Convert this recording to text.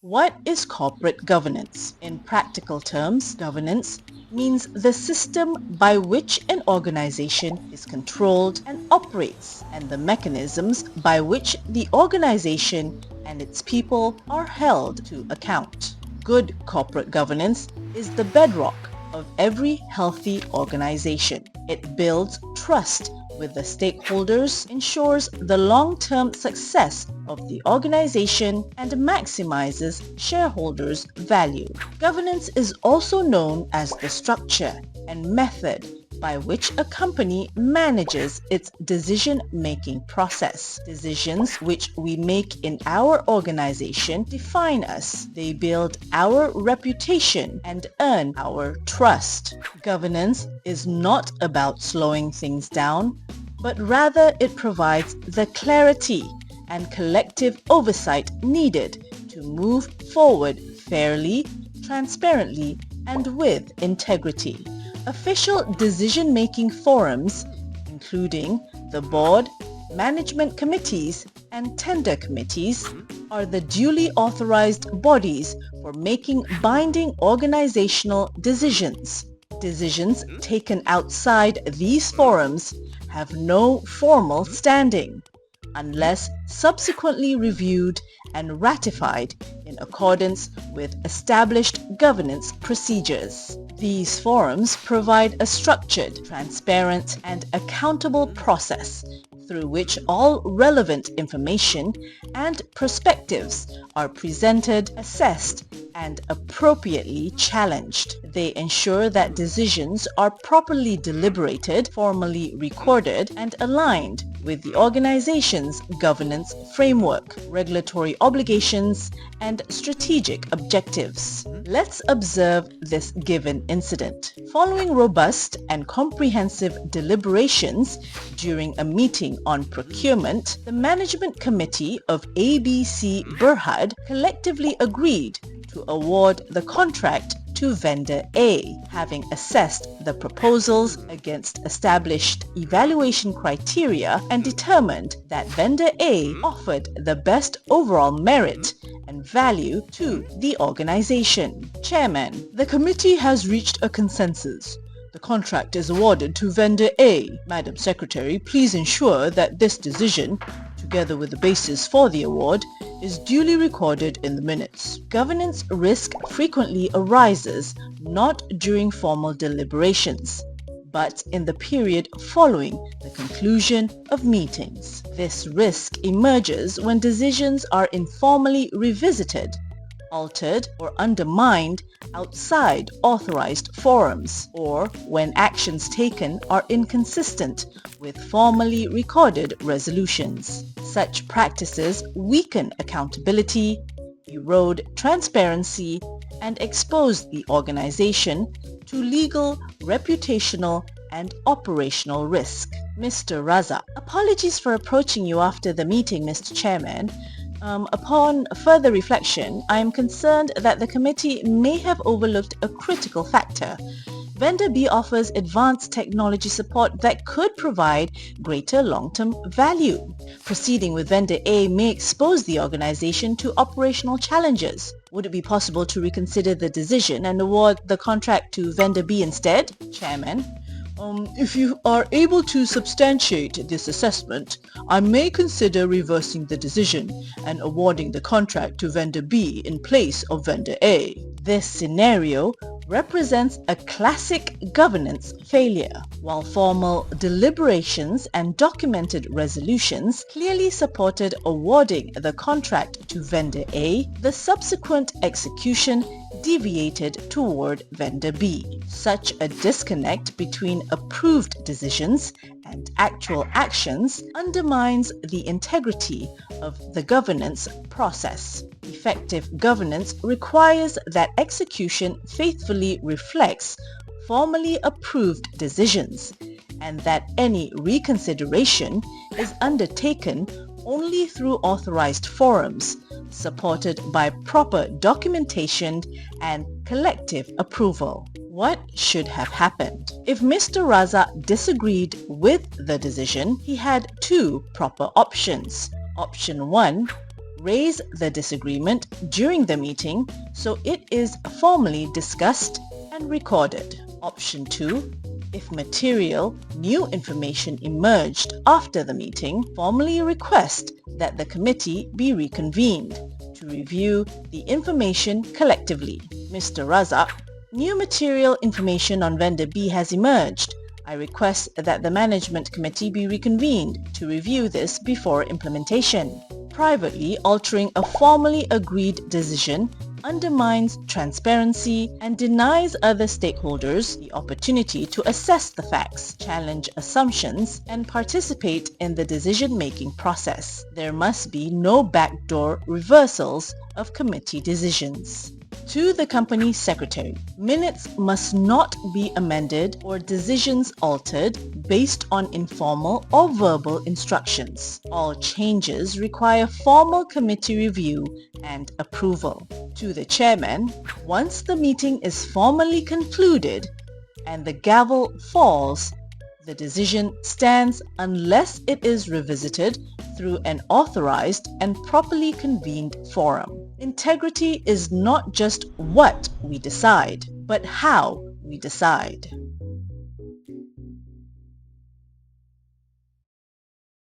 What is corporate governance? In practical terms, governance means the system by which an organization is controlled and operates, and the mechanisms by which the organization and its people are held to account. Good corporate governance is the bedrock of every healthy organization. It builds trust with the stakeholders, ensures the long-term success of the organization, and maximizes shareholders' value. Governance is also known as the structure and method by which a company manages its decision-making process. Decisions which we make in our organization define us. They build our reputation and earn our trust. Governance is not about slowing things down, but rather it provides the clarity and collective oversight needed to move forward fairly, transparently, and with integrity. Official decision-making forums, including the board, management committees, and tender committees, are the duly authorized bodies for making binding organizational decisions. Decisions taken outside these forums have no formal standing, unless subsequently reviewed and ratified in accordance with established governance procedures. These forums provide a structured, transparent, and accountable process through which all relevant information and perspectives are presented, assessed, and appropriately challenged. They ensure that decisions are properly deliberated, formally recorded, and aligned with the organization's governance framework, regulatory obligations, and strategic objectives. Let's observe this given incident. Following robust and comprehensive deliberations during a meeting on procurement, the management committee of ABC Berhad collectively agreed to award the contract to vendor A, having assessed the proposals against established evaluation criteria and determined that vendor A offered the best overall merit and value to the organization. Chairman, the committee has reached a consensus. The contract is awarded to vendor A. Madam Secretary, please ensure that this decision, together with the basis for the award, is duly recorded in the minutes. Governance risk frequently arises not during formal deliberations, but in the period following the conclusion of meetings. This risk emerges when decisions are informally revisited, altered, or undermined outside authorized forums, or when actions taken are inconsistent with formally recorded resolutions. Such practices weaken accountability, erode transparency, and expose the organization to legal, reputational, and operational risk. Mr. Raza, apologies for approaching you after the meeting, Mr. Chairman. Upon further reflection, I am concerned that the committee may have overlooked a critical factor. Vendor B offers advanced technology support that could provide greater long-term value. Proceeding with vendor A may expose the organization to operational challenges. Would it be possible to reconsider the decision and award the contract to vendor B instead? Chairman, if you are able to substantiate this assessment, I may consider reversing the decision and awarding the contract to vendor B in place of vendor A. This scenario represents a classic governance failure. While formal deliberations and documented resolutions clearly supported awarding the contract to vendor A, the subsequent execution deviated toward vendor B. Such a disconnect between approved decisions and actual actions undermines the integrity of the governance process. Effective governance requires that execution faithfully reflects formally approved decisions, and that any reconsideration is undertaken only through authorized forums, supported by proper documentation and collective approval. What should have happened? If Mr. Raza disagreed with the decision, he had two proper options. Option 1 Raise the disagreement during the meeting so it is formally discussed and recorded. Option 2. If material, new information emerged after the meeting, formally request that the committee be reconvened to review the information collectively. Mr. Razak, new material information on vendor B has emerged. I request that the management committee be reconvened to review this before implementation. Privately altering a formally agreed decision undermines transparency and denies other stakeholders the opportunity to assess the facts, challenge assumptions, and participate in the decision-making process. There must be no backdoor reversals of committee decisions. To the company secretary, minutes must not be amended or decisions altered based on informal or verbal instructions. All changes require formal committee review and approval. To the chairman, once the meeting is formally concluded and the gavel falls, the decision stands unless it is revisited through an authorized and properly convened forum. Integrity is not just what we decide, but how we decide.